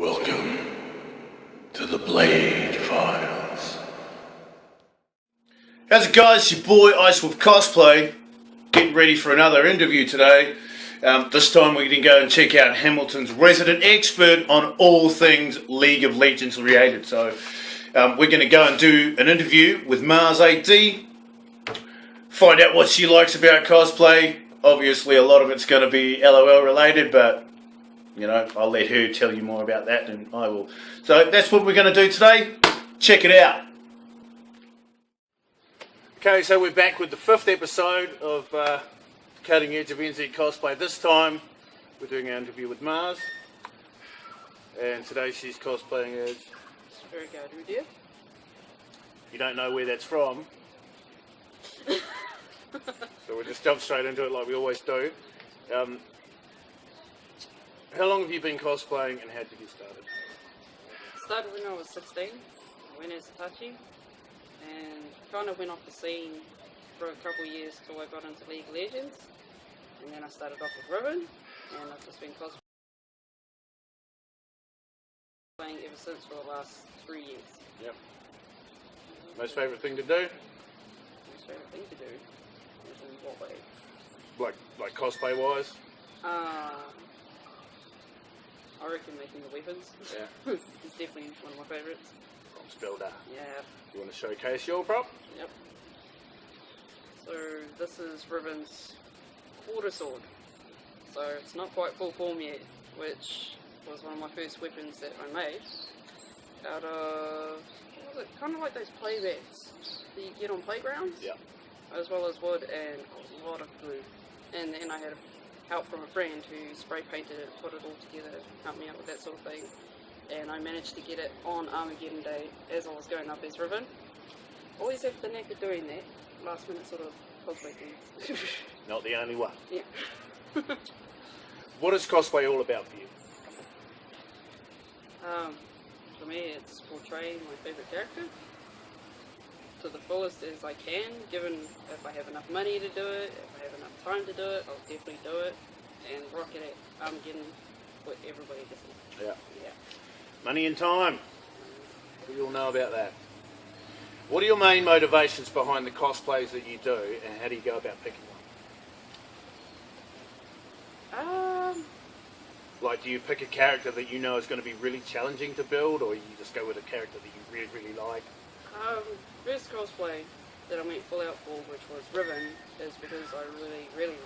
Welcome to the Blade Files. How's it guys? Your boy Ice with Cosplay, getting ready for another interview today. This time we're going to go and check out Hamilton's resident expert on all things League of Legends related. So we're going to go and do an interview with Marz AD, find out what she likes about cosplay. Obviously a lot of it's going to be LOL related, but you know, I'll let her tell you more about that than I will. So that's what we're going to do today. Check it out. Okay, so we're back with the 5th episode of Cutting Edge of NZ Cosplay. This time we're doing an interview with Marz. And today she's cosplaying as... Very good, dear. You don't know where that's from. So we'll just jump straight into it like we always do. How long have you been cosplaying and how did you get started? Started when I was 16, I went as Tachi, and kind of went off the scene for a couple of years till I got into League of Legends, and then I started off with Riven, and I've just been cosplaying ever since for the last 3 years. Yep. Most favourite thing to do? Most favourite thing to do? In what way? Like cosplay wise? I reckon making the weapons. Yeah. It's definitely one of my favourites. Props builder. Yeah. You want to showcase your prop? Yep. So this is Riven's quarter sword. So it's not quite full form yet, which was one of my first weapons that I made out of, what was it? Kind of like those play mats that you get on playgrounds. Yeah. As well as wood and a lot of glue. And then I had help from a friend who spray painted it, put it all together, helped me out with that sort of thing. And I managed to get it on Armageddon Day as I was going up as Riven. Always have the knack of doing that, last minute sort of cosplay things. Not the only one. Yeah. What is cosplay all about for you? For me it's portraying my favourite character to the fullest as I can, given if I have enough money to do it, if I have enough time to do it, I'll definitely do it and rock it at Armageddon what everybody gets. Yeah. Yeah. Money and time. We all know about that. What are your main motivations behind the cosplays that you do, and how do you go about picking one? Like, do you pick a character that you know is going to be really challenging to build, or you just go with a character that you really, really like? First cosplay that I went full out for, which was Riven, is because I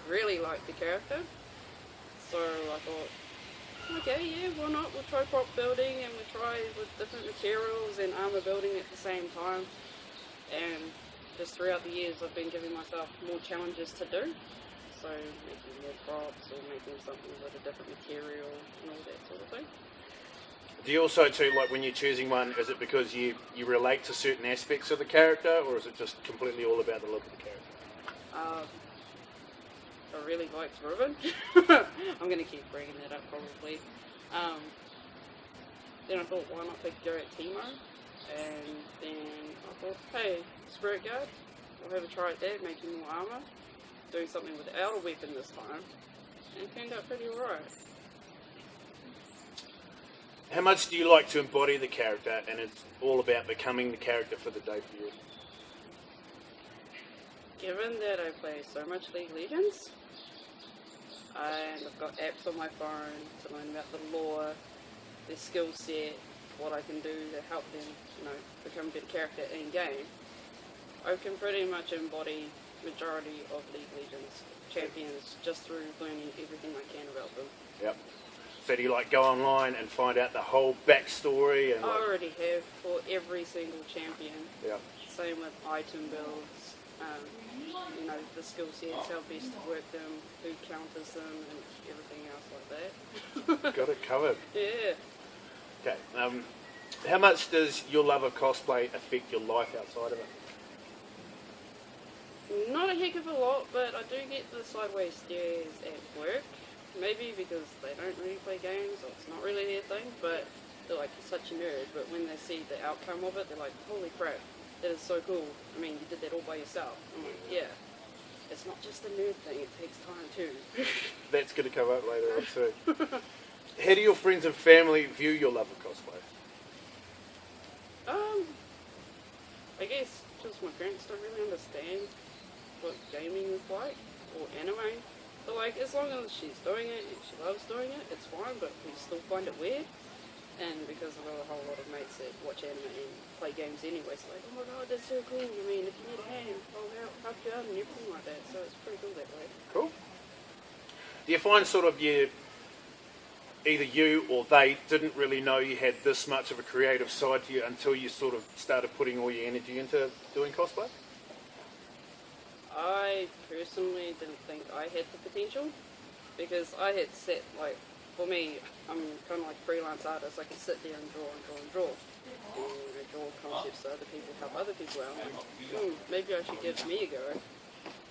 really liked the character. So I thought, okay, yeah, why not? We'll try prop building and we'll try with different materials and armor building at the same time. And just throughout the years I've been giving myself more challenges to do. So making more props or making something with a different material and all that sort of thing. Do you also too, like when you're choosing one, is it because you relate to certain aspects of the character, or is it just completely all about the look of the character? I really liked Riven. I'm going to keep bringing that up probably. Then I thought, why not pick go at Timo? And then I thought, hey, Spirit Guard, we'll have a try at that, making more armor. Doing something without a weapon this time. And it turned out pretty alright. How much do you like to embody the character, and it's all about becoming the character for the day for you? Given that I play so much League of Legends, and I've got apps on my phone to learn about the lore, their skill set, what I can do to help them, you know, become a better character in game, I can pretty much embody majority of League of Legends champions just through learning everything I can about them. Yep. So do you like go online and find out the whole backstory? And I already have for every single champion. Yeah. Same with item builds, you know, the skill sets, how best to work them, who counters them, and everything else like that. Got it covered. Yeah. Okay. How much does your love of cosplay affect your life outside of it? Not a heck of a lot, but I do get the sideways stares at work. Maybe because they don't really play games, or it's not really their thing, but they're like, you're such a nerd, but when they see the outcome of it, they're like, holy crap, that is so cool. I mean, you did that all by yourself. I'm like, yeah, it's not just a nerd thing, it takes time too. That's going to come up later on too. How do your friends and family view your love of cosplay? I guess just my parents don't really understand what gaming is like, or anime. But like, as long as she's doing it and she loves doing it, it's fine, but we still find it weird. And because I've got a whole lot of mates that watch anime and play games anyway, so like, oh my god, that's so cool. I mean, if you need a hand, I'll help you out and everything like that. So it's pretty cool that way. Cool. Do you find sort of either you or they didn't really know you had this much of a creative side to you until you sort of started putting all your energy into doing cosplay? I personally didn't think I had the potential, because I had set, like, for me, I'm kind of like a freelance artist. I can sit there and draw and draw and draw. And I draw concepts so other people help other people out. I'm like, maybe I should give me a go.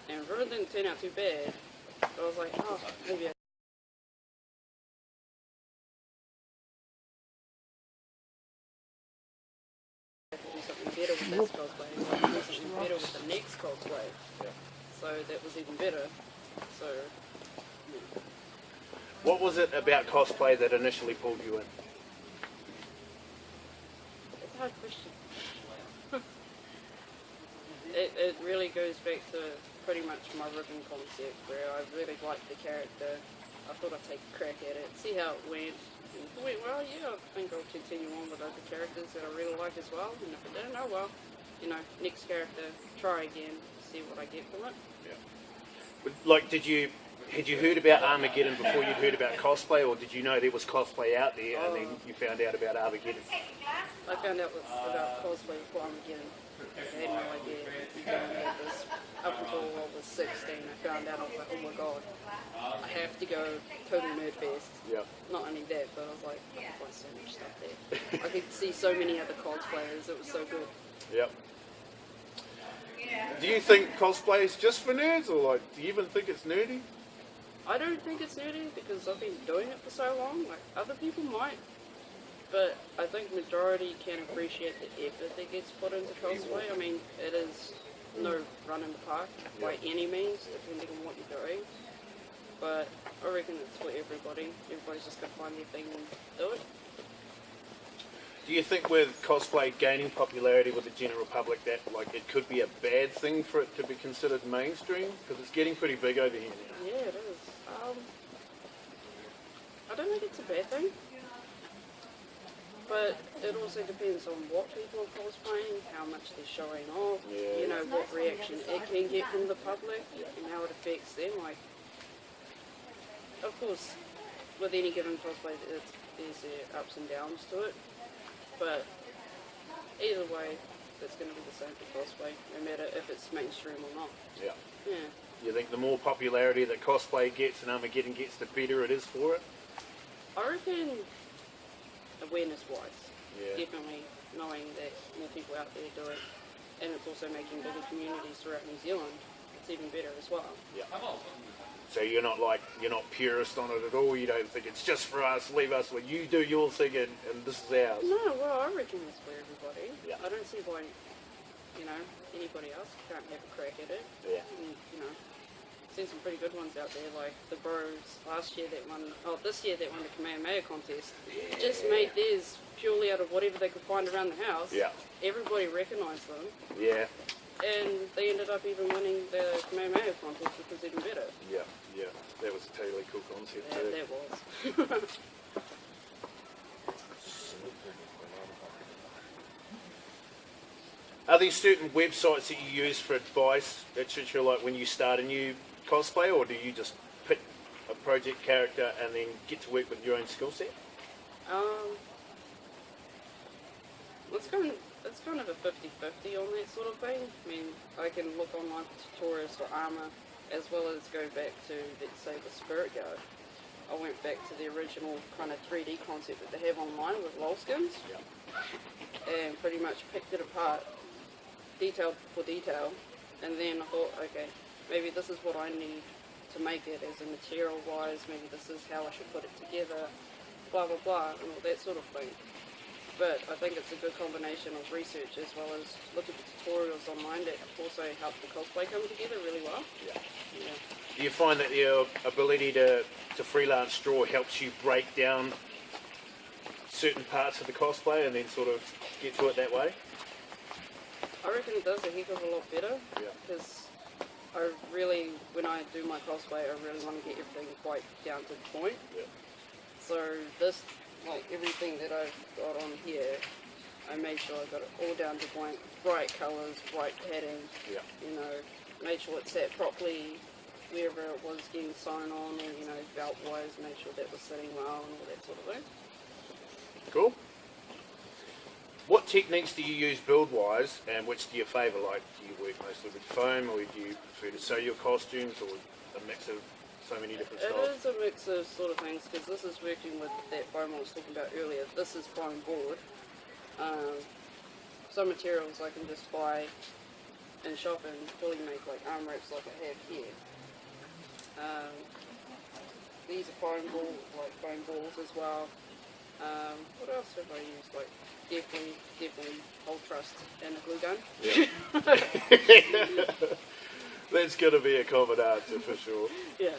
And it didn't turn out too bad. I was like, oh, maybe I do something better with this cosplay. So I can do something better with the next cosplay. So that was even better. So, yeah. What was it about cosplay that initially pulled you in? It's a hard question. It really goes back to pretty much my Riven concept, where I really liked the character. I thought I'd take a crack at it, see how it went. And if it went well, yeah, I think I'll continue on with other characters that I really like as well. And if it didn't, oh well, you know, next character, try again, see what I get from it. Yeah. Like, had you heard about Armageddon before you'd heard about cosplay, or did you know there was cosplay out there and then you found out about Armageddon? I found out about cosplay before Armageddon. I had no idea about this. Up until I was 16, I found out, I was like, oh my god, I have to go total nerd fest. Yeah. Not only that, but I was like, I can find so much stuff there. I could see so many other cosplayers, it was so good. Yep. Do you think cosplay is just for nerds, or like, do you even think it's nerdy? I don't think it's nerdy because I've been doing it for so long. Like, other people might, but I think majority can appreciate the effort that gets put into cosplay. I mean, it is no run in the park by any means, depending on what you're doing. But I reckon it's for everybody. Everybody's just gonna find their thing and do it. Do you think with cosplay gaining popularity with the general public that like it could be a bad thing for it to be considered mainstream? Because it's getting pretty big over here now. Yeah, it is. I don't think it's a bad thing. But it also depends on what people are cosplaying, how much they're showing off, you know, what reaction it can get from the public, and how it affects them. Like, of course, with any given cosplay, there's their ups and downs to it. But either way, it's going to be the same for cosplay, no matter if it's mainstream or not. Yeah. Yeah. You think the more popularity that cosplay gets and Armageddon gets, the better it is for it? I reckon awareness-wise, definitely knowing that more people out there do it, and it's also making bigger communities throughout New Zealand. It's even better as well. Yeah. So you're not purist on it at all. You don't think it's just for us. Leave us. Well, you do your thing, and this is ours. No, well, I reckon it's for everybody. Yeah. I don't see why, anybody else can't have a crack at it. Yeah. And, seen some pretty good ones out there, like the bros this year that won the Kamehameha contest. Yeah. Just made theirs purely out of whatever they could find around the house. Yeah. Everybody recognised them. Yeah. And they ended up even winning the Kamehameha contest, which was even better. Yeah. Yeah. That was a totally cool concept too. That was. Are there certain websites that you use for advice that you're like when you start a new cosplay, or do you just pick a project character and then get to work with your own skill set? It's kind of a 50-50 on that sort of thing. I mean, I can look online for tutorials for armour, as well as go back to, let's say, the Spirit Guard. I went back to the original kind of 3D concept that they have online with LOL skins, and pretty much picked it apart, detail for detail, and then I thought, okay, maybe this is what I need to make it as a material-wise, maybe this is how I should put it together, blah blah blah, and all that sort of thing. But I think it's a good combination of research as well as look at the tutorials online that also help the cosplay come together really well. Yeah. Yeah. Do you find that your ability to freelance draw helps you break down certain parts of the cosplay and then sort of get to it that way? I reckon it does a heck of a lot better. Yeah. Because I really, when I do my cosplay, I really want to get everything quite down to the point. Yeah. So this, like everything that I've got on here, I made sure I got it all down to point, bright colours, bright padding. Yeah. You know, made sure it sat properly wherever it was getting sewn on, or you know, belt wise, made sure that was sitting well and all that sort of thing. Cool. What techniques do you use build-wise, and which do you favour? Like, do you work mostly with foam, or do you prefer to sew your costumes, or a mix of so many different styles? It is a mix of sort of things, because this is working with that foam I was talking about earlier. This is foam board. Some materials I can just buy and shop and fully make, like arm wraps like I have here. These are foam balls as well. What else have I used? Like definitely whole trust and a glue gun. Yeah. That's going to be a common answer for sure. Yeah,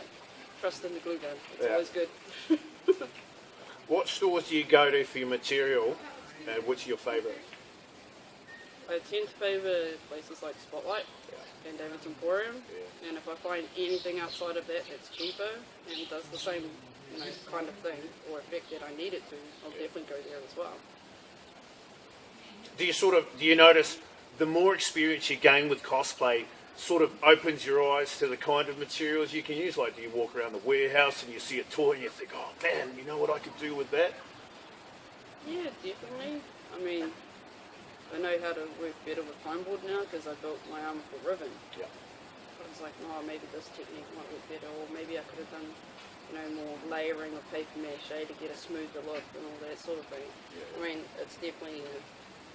trust and the glue gun. It's Yeah. always good. What stores do you go to for your material, and which are your favourite? I tend to favour places like Spotlight and David's Emporium, and if I find anything outside of that that's cheaper and does the same, you know, kind of thing or effect that I need it to, I'll definitely go there as well. Do you notice the more experience you gain with cosplay sort of opens your eyes to the kind of materials you can use? Like, do you walk around the warehouse and you see a toy and you think, oh man, you know what I could do with that? Yeah, definitely. I mean, I know how to work better with foam board now because I built my armour for Riven. Yeah. I was like, oh, maybe this technique might work better, or maybe I could have done, you know, more layering of paper mache to get a smoother look and all that sort of thing. Yeah. I mean, it's definitely a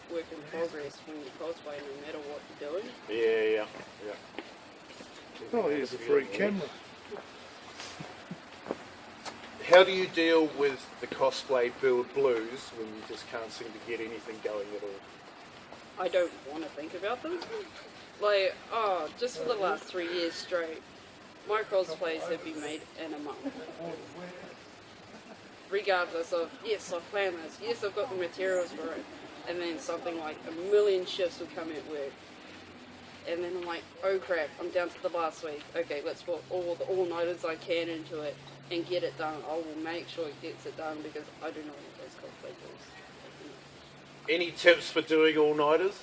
work in progress when you cosplay, no matter what you're doing. Yeah. Oh, here's a free camera. How do you deal with the cosplay build blues when you just can't seem to get anything going at all? I don't want to think about them. Like, just for the last 3 years straight, my cosplays have been made in a month. Regardless of, yes, I've planned this, yes, I've got the materials for it, and then something like a million shifts will come at work. And then I'm like, oh crap, I'm down to the last week. Okay, let's put all the all-nighters I can into it and get it done. I will make sure it gets it done because I do not want those cosplay tools. Any tips for doing all-nighters?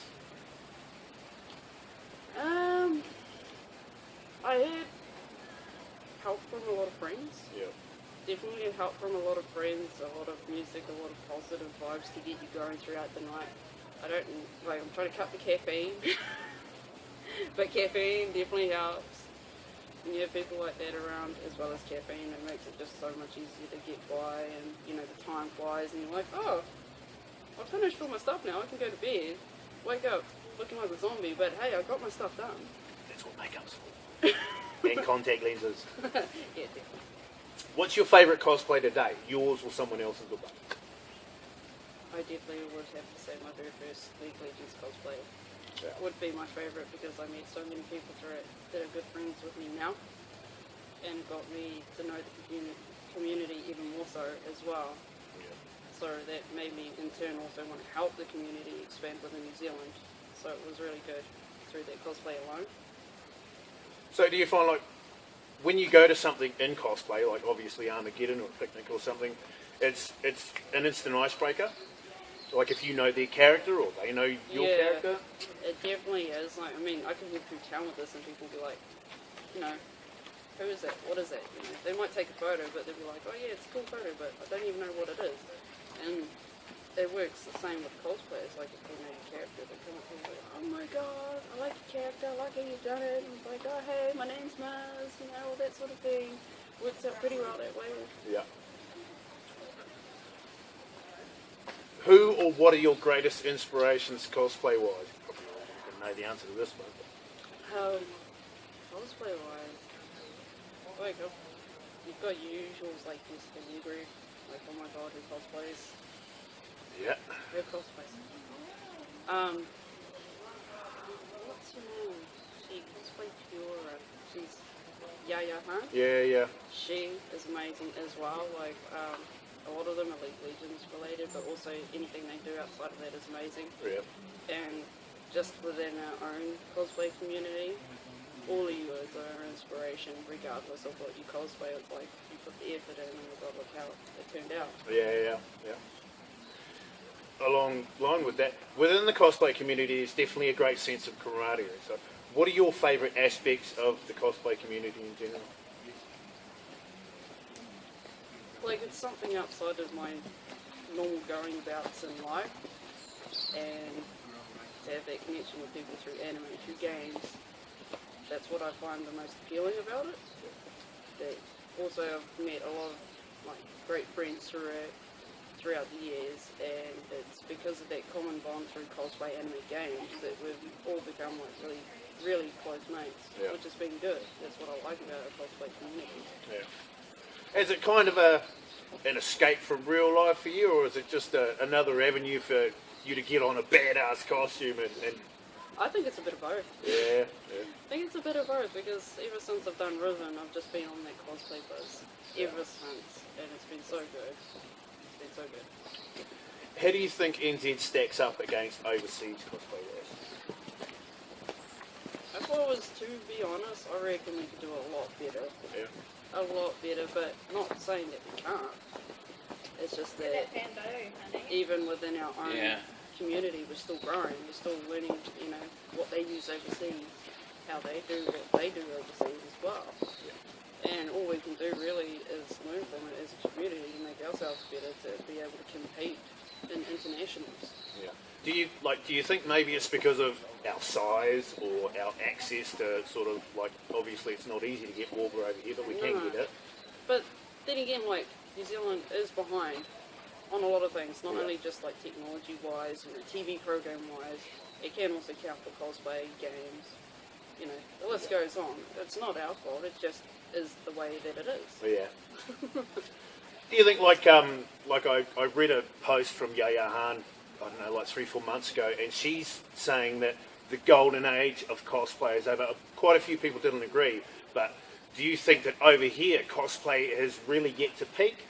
I had help from a lot of friends. Yeah. Definitely had help from a lot of friends, a lot of music, a lot of positive vibes to get you going throughout the night. I'm trying to cut the caffeine, but caffeine definitely helps. When you have people like that around, as well as caffeine, it makes it just so much easier to get by, and you know, the time flies, and you're like, oh, I've finished all my stuff now, I can go to bed, wake up looking like a zombie, but hey, I got my stuff done. That's what makeup's for. And contact lenses. Yeah, definitely. What's your favourite cosplay to date? Yours or someone else's? I definitely would have to say my very first League of Legends cosplay would be my favourite because I met so many people through it that are good friends with me now and got me to know the community even more so as well. Yeah. So that made me in turn also want to help the community expand within New Zealand. So it was really good through that cosplay alone. So do you find, like, when you go to something in cosplay, like obviously Armageddon or a picnic or something, it's an instant icebreaker? Like if you know their character or they know your character? It definitely is. Like, I mean, I can walk through town with this and people will be like, you know, who is that? What is that? You know, they might take a photo, but they'll be like, oh yeah, it's a cool photo, but I don't even know what it is. And it works the same with cosplayers. Like if they know your character, they come up and be like, oh my god, I like your character, I like how you've done it. And it's like, oh hey, my name's Marz, you know, all that sort of thing. Works out pretty well that way. Yeah. Who or what are your greatest inspirations cosplay-wise? You can know the answer to this one. Cosplay-wise, like, you've got your usuals like Mr. Negri, like, oh my god, who cosplays? Yeah. Who cosplays? What's her name? She cosplays Fiora. She's Yaya Han. Yeah. She is amazing as well. Like a lot of them are League Legends related, but also anything they do outside of that is amazing. Yeah. And just within our own cosplay community, all of you guys are an inspiration, regardless of what you cosplay. It's like you put the effort in, and God, look how it turned out. Yeah. Along line with that, within the cosplay community, there's definitely a great sense of camaraderie. So, what are your favourite aspects of the cosplay community in general? Like, it's something outside of my normal going bouts in life, and to have that connection with people through anime, through games, that's what I find the most appealing about it. That also, I've met a lot of like great friends throughout the years, and it's because of that common bond through cosplay anime games that we've all become like really close mates, which has been good. That's what I like about our cosplay community. Yeah. Is it kind of an escape from real life for you, or is it just another avenue for you to get on a badass costume and I think it's a bit of both. Yeah. I think it's a bit of both, because ever since I've done Riven, I've just been on that cosplay buzz ever since, and it's been so good. It's been so good. How do you think NZ stacks up against overseas cosplayers? If I was to be honest, I reckon we could do a lot better. Yeah. A lot better, but not saying that we can't. It's just that even within our own community, we're still growing. We're still learning, you know, what they use overseas, how they do what they do overseas as well. And all we can do really is learn from it as a community and make ourselves better to be able to compete in internationals. Yeah. Do you think maybe it's because of our size or our access to sort of like, obviously it's not easy to get Warburg over here, but we can get it. But then again, like, New Zealand is behind on a lot of things, not only just like technology wise, you know, TV program wise, it can also count for cosplay, games, you know, the list goes on. It's not our fault, it just is the way that it is. Yeah. Do you think like I read a post from Yaya Han, I don't know, like 3-4 months ago, and she's saying that the golden age of cosplay is over. Quite a few people didn't agree, but do you think that over here cosplay has really yet to peak,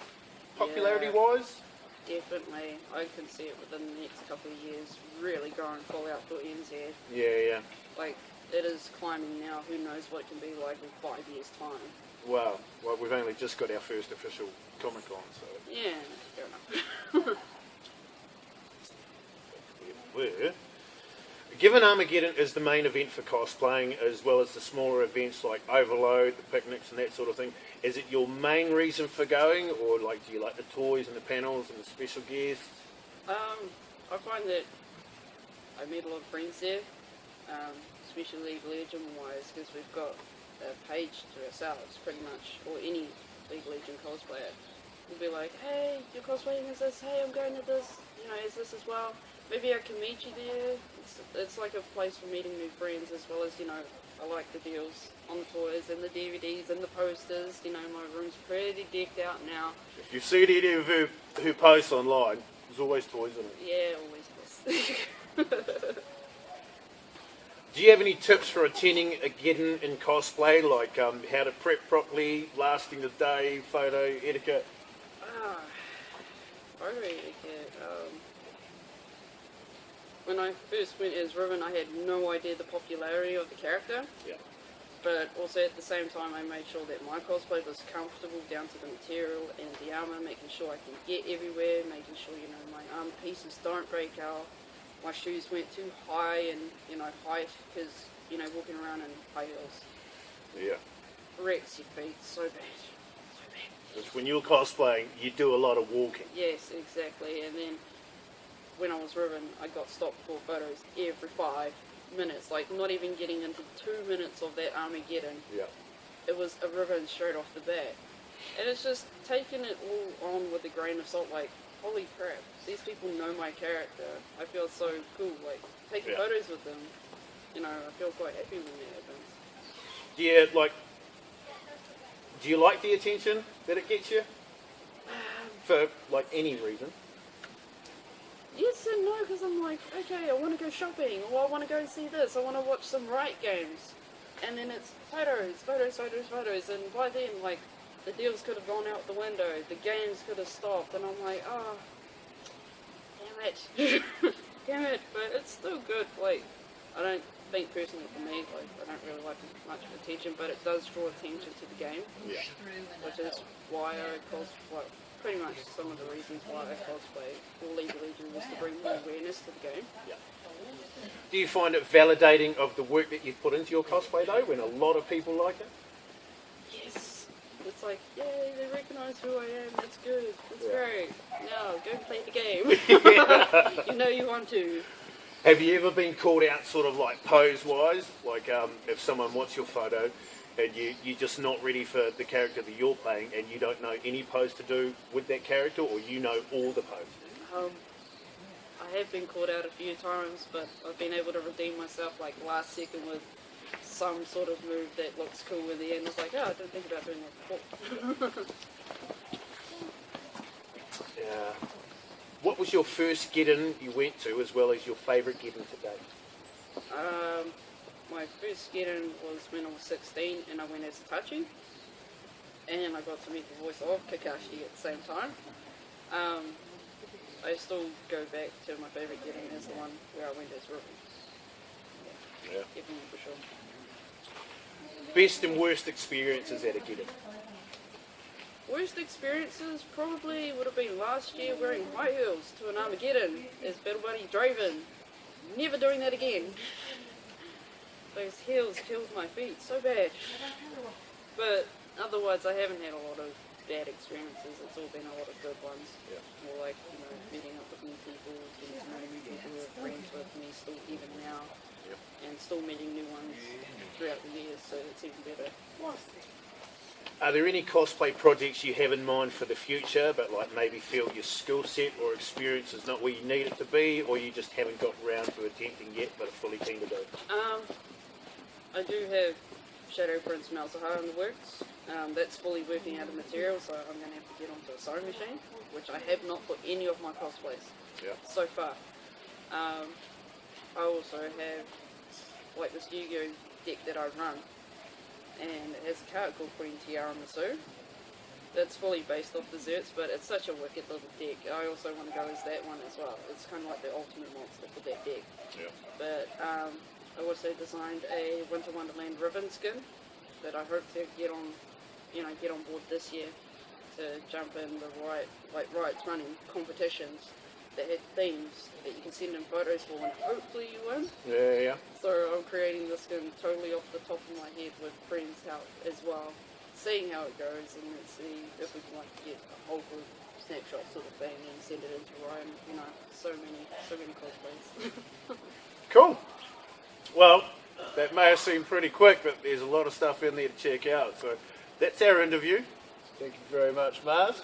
popularity-wise? Definitely. I can see it within the next couple of years really going full out for NZ. Yeah. Like, it is climbing now. Who knows what it can be like in 5 years' time. Well, we've only just got our first official Comic-Con, so... Yeah, fair enough. Given Armageddon is the main event for cosplaying, as well as the smaller events like Overload, the picnics and that sort of thing, is it your main reason for going, or like do you like the toys and the panels and the special guests? I find that I meet a lot of friends there, especially League Legend wise, because we've got a page to ourselves pretty much, or any League Legend cosplayer. We'll be like, hey, you're cosplaying as this, hey, I'm going to this, you know, is this as well? Maybe I can meet you there. It's like a place for meeting new friends, as well as, you know, I like the deals on the toys and the DVDs and the posters. You know, my room's pretty decked out now. If you see any of who posts online, there's always toys in it. Yeah, always toys. Do you have any tips for attending Armageddon in cosplay, like how to prep properly, lasting the day, photo etiquette? Photo etiquette. When I first went as Riven, I had no idea the popularity of the character. Yeah. But also at the same time, I made sure that my cosplay was comfortable down to the material and the armor, making sure I can get everywhere, making sure, you know, my armor pieces don't break out, my shoes weren't too high and, you know, height, because, you know, walking around in high heels. Yeah. Wrecks your feet so bad. So bad. Because when you're cosplaying, you do a lot of walking. Yes, exactly. And then when I was Riven, I got stopped for photos every 5 minutes, like not even getting into 2 minutes of that Armageddon. Yeah. It was a Riven straight off the bat. And it's just taking it all on with a grain of salt, like, holy crap, these people know my character. I feel so cool, like, taking photos with them. You know, I feel quite happy when that happens. Do you like the attention that it gets you? For, like, any reason? Yes and no, because I'm like, okay, I want to go shopping, or I want to go see this, I want to watch some Riot games. and then it's photos, and by then, like, the deals could have gone out the window, the games could have stopped, and I'm like, oh, damn it, damn it, but it's still good. Like, I don't think personally for me, like, I don't really like much of attention, but it does draw attention to the game, which is why I cosplay. Pretty much some of the reasons why I cosplay for League of Legends was to bring more awareness to the game. Do you find it validating of the work that you've put into your cosplay though, when a lot of people like it? Yes. It's like, yay, they recognise who I am, that's good, that's great. Now, go play the game. You know you want to. Have you ever been called out sort of like pose-wise? Like if someone wants your photo and you're just not ready for the character that you're playing and you don't know any pose to do with that character, or you know all the poses? I have been called out a few times, but I've been able to redeem myself like last second with some sort of move that looks cool in the end. It's like, oh, I didn't think about doing that before. Yeah. What was your first get-in you went to, as well as your favourite get-in to date? My first get-in was when I was 16 and I went as Tachi, and I got to meet the voice of Kakashi at the same time. I still go back to my favourite get-in as the one where I went as Riven. Yeah. Definitely for sure. Best and worst experiences at a get-in? Worst experiences probably would have been last year wearing high heels to an Armageddon as Battle Buddy Riven. Never doing that again. Those heels killed my feet so bad. But otherwise I haven't had a lot of bad experiences. It's all been a lot of good ones. Yeah. More like, you know, meeting up with new people, getting to know new people who are friends with me still even now. Yep. And still meeting new ones throughout the years, so it's even better. Are there any cosplay projects you have in mind for the future, but like maybe feel your skill set or experience is not where you need it to be, or you just haven't got around to attempting yet, but are fully keen to do? I do have Shadow Prince Malzahar in the works. That's fully working out of material, so I'm going to have to get onto a sewing machine, which I have not put any of my cosplays so far. I also have like this Yu-Gi-Oh deck that I run, and it has a card called Queen Tiara Masu. That's fully based off desserts, but it's such a wicked little deck. I also want to go as that one as well. It's kind of like the ultimate monster for that deck. Yeah. But I also designed a Winter Wonderland Riven skin that I hope to get on, get on board this year to jump in the Riot's running competitions that had themes that you can send in photos for, and hopefully you win. Yeah. So I'm creating this skin totally off the top of my head with friends' help as well, seeing how it goes, and let's see if we can get a whole group snapshot sort of thing and send it into Ryan. So many cosplays. Cool. Well, that may have seemed pretty quick, but there's a lot of stuff in there to check out. So that's our interview. Thank you very much, Marz.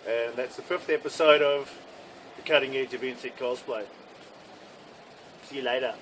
And that's the 5th episode of the Cutting Edge of NZ Cosplay. See you later.